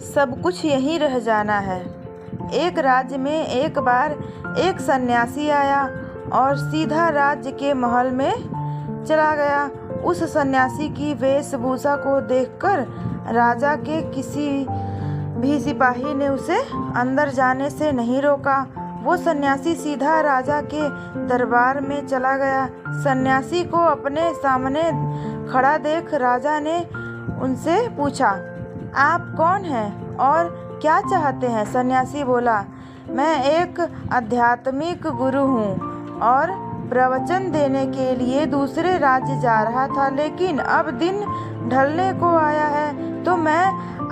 सब कुछ यहीं रह जाना है। एक राज्य में एक बार एक सन्यासी आया और सीधा राज्य के महल में चला गया। उस सन्यासी की वेशभूषा को देखकर राजा के किसी भी सिपाही ने उसे अंदर जाने से नहीं रोका। वो सन्यासी सीधा राजा के दरबार में चला गया। सन्यासी को अपने सामने खड़ा देख राजा ने उनसे पूछा, आप कौन हैं और क्या चाहते हैं? सन्यासी बोला, मैं एक आध्यात्मिक गुरु हूँ और प्रवचन देने के लिए दूसरे राज्य जा रहा था, लेकिन अब दिन ढलने को आया है तो मैं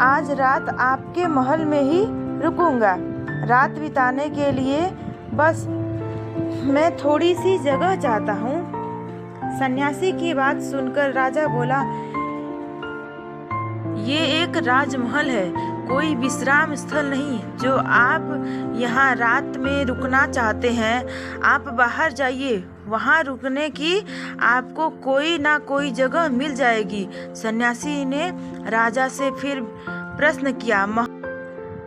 आज रात आपके महल में ही रुकूंगा। रात बिताने के लिए बस मैं थोड़ी सी जगह चाहता हूँ। सन्यासी की बात सुनकर राजा बोला, ये एक राजमहल है, कोई विश्राम स्थल नहीं। जो आप यहाँ रात में रुकना चाहते हैं, आप बाहर जाइए, वहाँ रुकने की आपको कोई ना कोई जगह मिल जाएगी। सन्यासी ने राजा से फिर प्रश्न किया,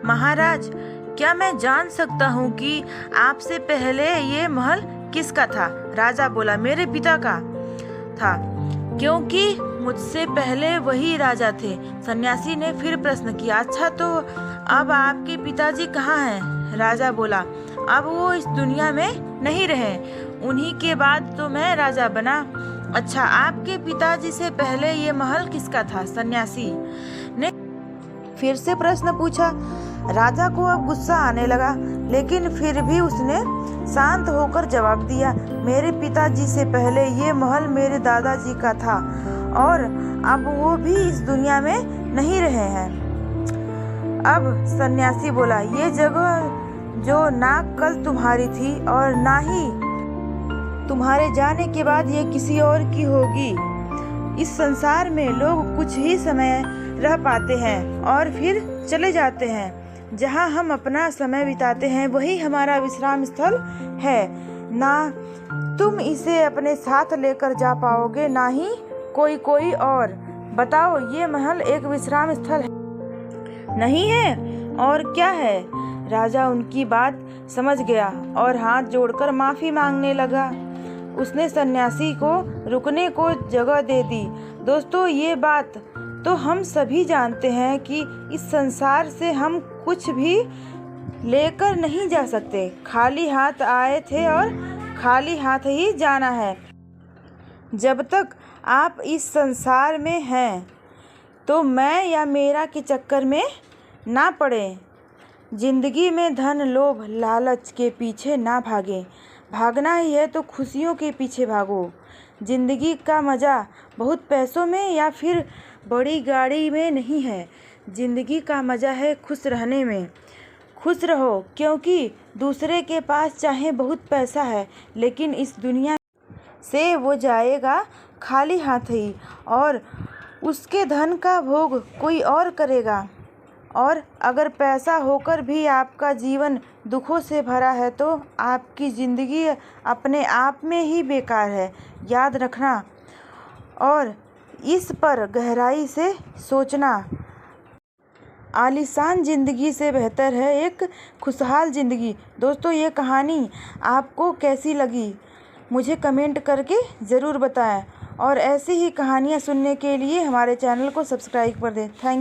महाराज, क्या मैं जान सकता हूँ कि आपसे पहले ये महल किसका था? राजा बोला, मेरे पिता का था, क्योंकि मुझसे पहले वही राजा थे। सन्यासी ने फिर प्रश्न किया, अच्छा तो अब आपके पिताजी कहाँ हैं? राजा बोला, अब वो इस दुनिया में नहीं रहे, उन्हीं के बाद तो मैं राजा बना। अच्छा, आपके पिताजी से पहले ये महल किसका था? सन्यासी ने फिर से प्रश्न पूछा। राजा को अब गुस्सा आने लगा, लेकिन फिर भी उसने शांत होकर जवाब दिया, मेरे पिताजी से पहले ये महल मेरे दादाजी का था और अब वो भी इस दुनिया में नहीं रहे हैं। अब सन्यासी बोला, ये जगह जो ना कल तुम्हारी थी और ना ही तुम्हारे जाने के बाद ये किसी और की होगी। इस संसार में लोग कुछ ही समय रह पाते हैं और फिर चले जाते हैं। जहाँ हम अपना समय बिताते हैं वही हमारा विश्राम स्थल है। ना तुम इसे अपने साथ लेकर जा पाओगे, ना ही कोई और। बताओ, ये महल एक विश्राम स्थल है? नहीं है और क्या है? राजा उनकी बात समझ गया और हाथ जोड़कर माफी मांगने लगा। उसने सन्यासी को रुकने को जगह दे दी। दोस्तों, ये बात तो हम सभी जानते हैं कि इस संसार से हम कुछ भी लेकर नहीं जा सकते। खाली हाथ आए थे और खाली हाथ ही जाना है। जब तक आप इस संसार में हैं तो मैं या मेरा के चक्कर में ना पड़े। जिंदगी में धन, लोभ, लालच के पीछे ना भागें। भागना ही है तो खुशियों के पीछे भागो। जिंदगी का मज़ा बहुत पैसों में या फिर बड़ी गाड़ी में नहीं है। जिंदगी का मज़ा है खुश रहने में। खुश रहो, क्योंकि दूसरे के पास चाहे बहुत पैसा है, लेकिन इस दुनिया से वो जाएगा खाली हाथ ही और उसके धन का भोग कोई और करेगा। और अगर पैसा होकर भी आपका जीवन दुखों से भरा है तो आपकी ज़िंदगी अपने आप में ही बेकार है। याद रखना और इस पर गहराई से सोचना। आलीशान ज़िंदगी से बेहतर है एक खुशहाल ज़िंदगी। दोस्तों, ये कहानी आपको कैसी लगी मुझे कमेंट करके ज़रूर बताएं और ऐसी ही कहानियाँ सुनने के लिए हमारे चैनल को सब्सक्राइब कर दें। थैंक